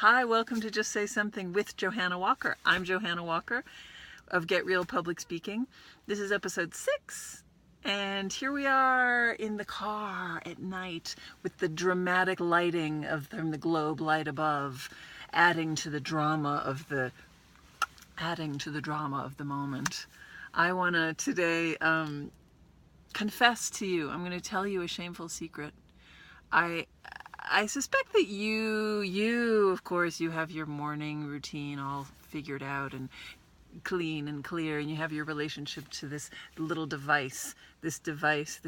Hi, welcome to Just Say Something with Johanna Walker. I'm Johanna Walker of Get Real Public Speaking. This is episode 6, and here we are in the car at night with the dramatic lighting from the globe light above, adding to the drama of the moment. I want to today confess to you. I'm going to tell you a shameful secret. I suspect that you, of course, you have your morning routine all figured out and clean and clear, and you have your relationship to this little device, this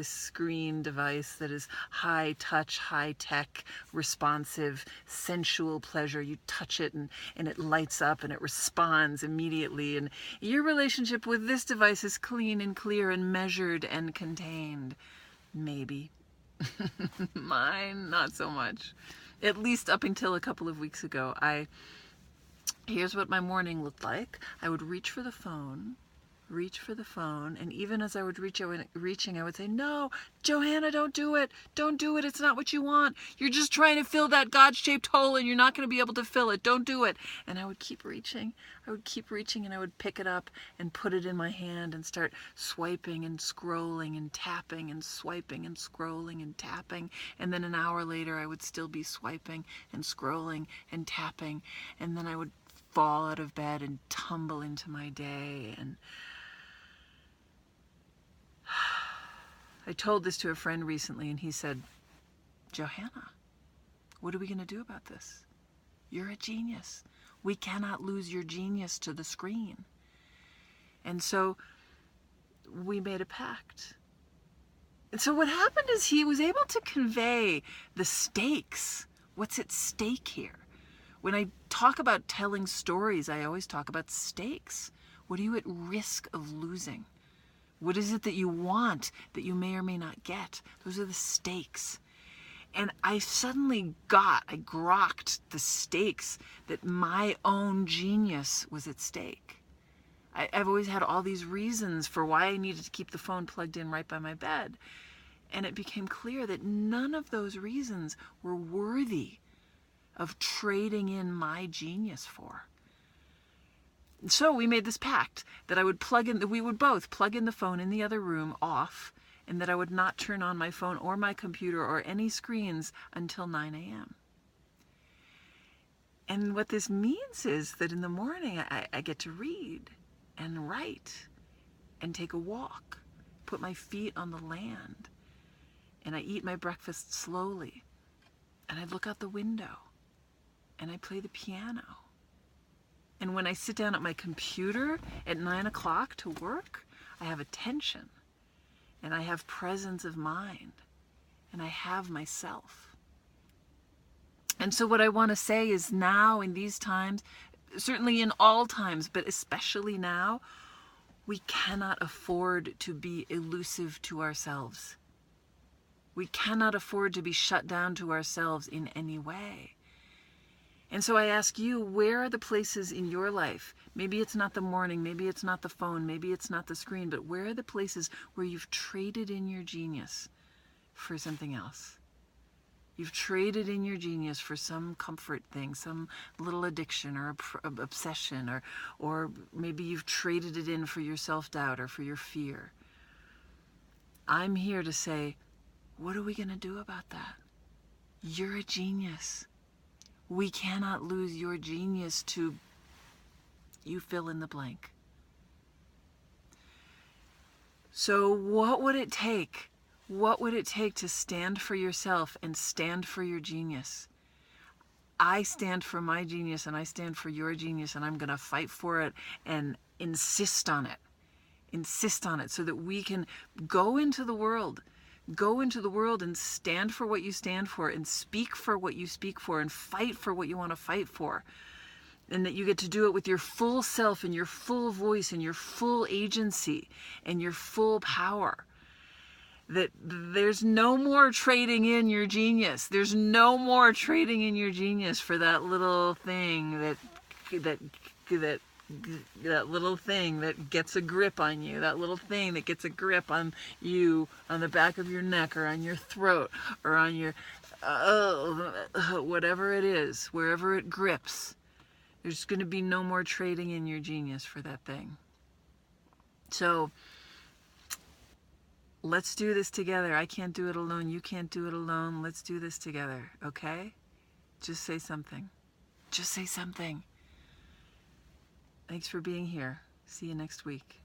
screen device that is high touch, high tech, responsive, sensual pleasure. You touch it and it lights up and it responds immediately. And your relationship with this device is clean and clear and measured and contained. Maybe. Mine, not so much. At least up until a couple of weeks ago. Here's what my morning looked like. I would reach for the phone, and even as I would reaching, I would say, "No, Johanna, don't do it. Don't do it. It's not what you want. You're just trying to fill that God-shaped hole, and you're not going to be able to fill it. Don't do it." And I would keep reaching. And I would pick it up and put it in my hand and start swiping and scrolling and tapping and swiping and scrolling and tapping. And then an hour later, I would still be swiping and scrolling and tapping. And then I would fall out of bed and tumble into my day. And I told this to a friend recently, and he said, "Johanna, what are we going to do about this? You're a genius. We cannot lose your genius to the screen." And so we made a pact. And so what happened is he was able to convey the stakes. What's at stake here? When I talk about telling stories, I always talk about stakes. What are you at risk of losing? What is it that you want that you may or may not get? Those are the stakes. And I suddenly I grokked the stakes that my own genius was at stake. I've always had all these reasons for why I needed to keep the phone plugged in right by my bed. And it became clear that none of those reasons were worthy of trading in my genius for. So we made this pact that we would both plug in the phone in the other room off, and that I would not turn on my phone or my computer or any screens until 9 a.m. And what this means is that in the morning I get to read and write and take a walk, put my feet on the land, and I eat my breakfast slowly, and I look out the window, and I play the piano. And when I sit down at my computer at 9 o'clock to work, I have attention, and I have presence of mind, and I have myself. And so what I want to say is now in these times, certainly in all times, but especially now, we cannot afford to be elusive to ourselves. We cannot afford to be shut down to ourselves in any way. And so I ask you, where are the places in your life? Maybe it's not the morning, maybe it's not the phone, maybe it's not the screen, but where are the places where you've traded in your genius for something else? You've traded in your genius for some comfort thing, some little addiction or obsession, or maybe you've traded it in for your self-doubt or for your fear. I'm here to say, what are we going to do about that? You're a genius. We cannot lose your genius to you fill in the blank. So what would it take? What would it take to stand for yourself and stand for your genius? I stand for my genius and I stand for your genius, and I'm going to fight for it and insist on it. Insist on it so that we can go into the world and stand for what you stand for and speak for what you speak for and fight for what you want to fight for. And that you get to do it with your full self and your full voice and your full agency and your full power. That there's no more trading in your genius. There's no more trading in your genius for that little thing that little thing that gets a grip on you, that little thing that gets a grip on you, on the back of your neck or on your throat or on your whatever it is, wherever it grips, there's going to be no more trading in your genius for that thing. So let's do this together. I can't do it alone. You can't do it alone. Let's do this together, okay? Just say something. Just say something. Thanks for being here. See you next week.